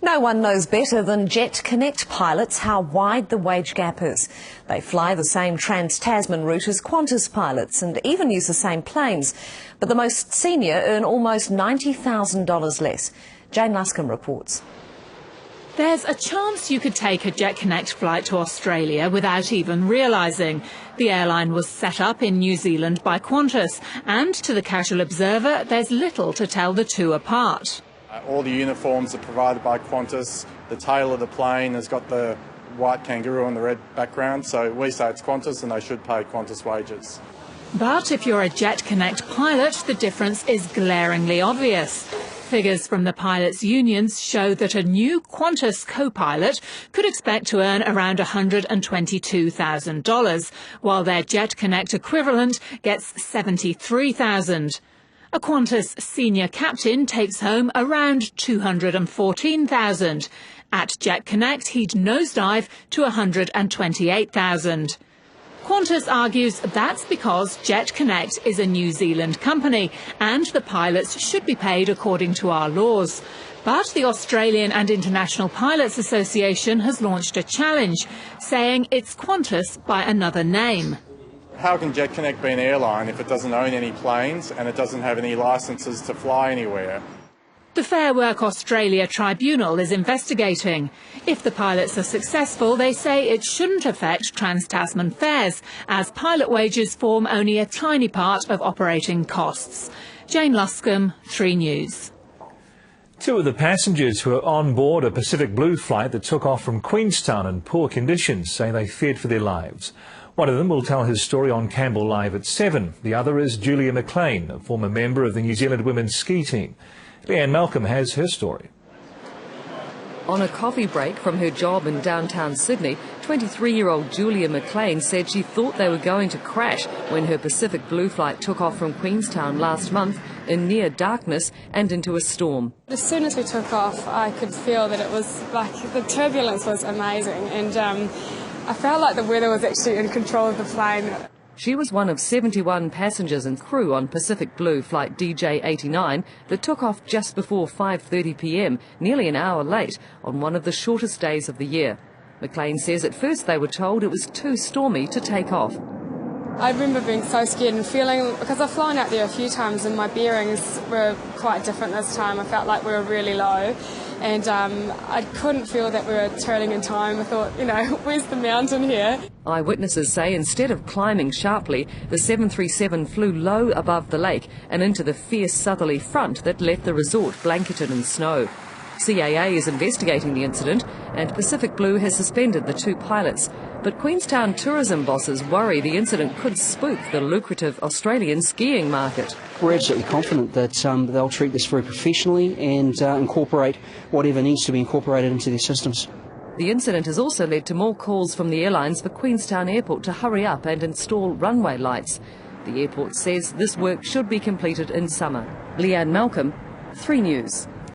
No one knows better than Jetconnect pilots how wide the wage gap is. They fly the same Trans-Tasman route as Qantas pilots and even use the same planes. But the most senior earn almost $90,000 less. Jane Luscombe reports. There's a chance you could take a Jetconnect flight to Australia without even realising. The airline was set up in New Zealand by Qantas, and to the casual observer, there's little to tell the two apart. All the uniforms are provided by Qantas. The tail of the plane has got the white kangaroo on the red background, so we say it's Qantas and they should pay Qantas wages. But if you're a Jetconnect pilot, the difference is glaringly obvious. Figures from the pilots' unions show that a new Qantas co-pilot could expect to earn around $122,000, while their Jetconnect equivalent gets $73,000. A Qantas senior captain takes home around $214,000. At Jetconnect, he'd nosedive to $128,000. Qantas argues that's because Jetconnect is a New Zealand company and the pilots should be paid according to our laws. But the Australian and International Pilots Association has launched a challenge, saying it's Qantas by another name. How can Jetconnect be an airline if it doesn't own any planes and it doesn't have any licences to fly anywhere? The Fair Work Australia Tribunal is investigating. If the pilots are successful, they say it shouldn't affect Trans-Tasman fares, as pilot wages form only a tiny part of operating costs. Jane Luscombe, 3 News. Two of the passengers who were on board a Pacific Blue flight that took off from Queenstown in poor conditions say they feared for their lives. One of them will tell his story on Campbell Live at 7. The other is Julia McLean, a former member of the New Zealand women's ski team. Leanne Malcolm has her story. On a coffee break from her job in downtown Sydney, 23-year-old Julia McLean said she thought they were going to crash when her Pacific Blue flight took off from Queenstown last month in near darkness and into a storm. As soon as we took off, I could feel that it was like the turbulence was amazing, and I felt like the weather was actually in control of the plane. She was one of 71 passengers and crew on Pacific Blue flight DJ89 that took off just before 5:30 p.m, nearly an hour late, on one of the shortest days of the year. McLean says at first they were told it was too stormy to take off. I remember being so scared and feeling, because I've flown out there a few times and my bearings were quite different this time. I felt like we were really low, and I couldn't feel that we were turning in time. I thought, where's the mountain here? Eyewitnesses say instead of climbing sharply, the 737 flew low above the lake and into the fierce southerly front that left the resort blanketed in snow. CAA is investigating the incident and Pacific Blue has suspended the 2 pilots. But Queenstown tourism bosses worry the incident could spook the lucrative Australian skiing market. We're absolutely confident that they'll treat this very professionally and incorporate whatever needs to be incorporated into their systems. The incident has also led to more calls from the airlines for Queenstown Airport to hurry up and install runway lights. The airport says this work should be completed in summer. Leanne Malcolm, 3 News.